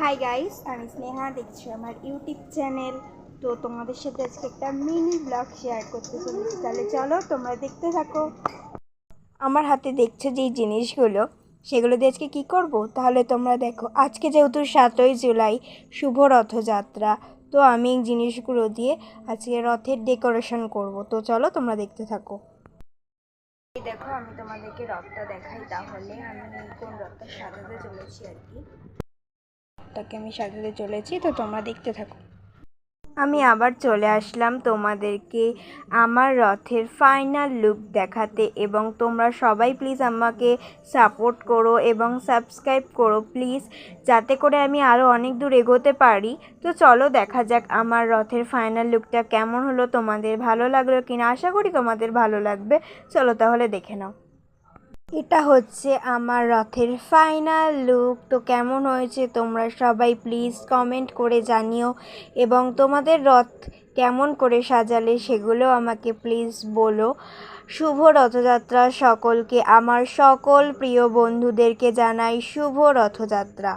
Hi guys, আমি স্নেহা, দেখছি আমার ইউটিউব চ্যানেল। তো তোমাদের সাথে আজকে একটা মিনি ব্লগ শেয়ার করতে চলেছি। তাহলে চলো তোমরা দেখতে থাকো। আমার হাতে দেখছো যেই জিনিসগুলো, সেগুলো দিয়ে আজকে কী করবো তাহলে তোমরা দেখো। আজকে যেহেতু 7ই জুলাই, শুভ রথযাত্রা, তো আমি এই জিনিসগুলো দিয়ে আজকে রথের ডেকোরেশন করব। তো চলো তোমরা দেখতে থাকো। দেখো, আমি তোমাদেরকে রথটা দেখাই। তাহলে আমি কোন রথটা সাজাতে চলেছি আর কি, তাকে আমি সাজাতে চলেছি, তো তোমরা দেখতে থাকো। আমি আবার চলে আসলাম তোমাদেরকে আমার রথের ফাইনাল লুক দেখাতে, এবং তোমরা সবাই প্লিজ আমাকে সাপোর্ট করো এবং সাবস্ক্রাইব করো প্লিজ, যাতে করে আমি আরও অনেক দূর এগোতে পারি। তো চলো দেখা যাক আমার রথের ফাইনাল লুকটা কেমন হলো, তোমাদের ভালো লাগলো কিনা। আশা করি তোমাদের ভালো লাগবে। চলো তাহলে দেখে নাও। এটা হচ্ছে আমার রথের ফাইনাল লুক। তো কেমন হয়েছে তোমরা সবাই প্লিজ কমেন্ট করে জানিও, এবং তোমাদের রথ কেমন করে সাজালে সেগুলো আমাকে প্লিজ বলো। শুভ রথযাত্রা সকলকে, আমার সকল প্রিয় বন্ধুদেরকে জানাই শুভ রথযাত্রা।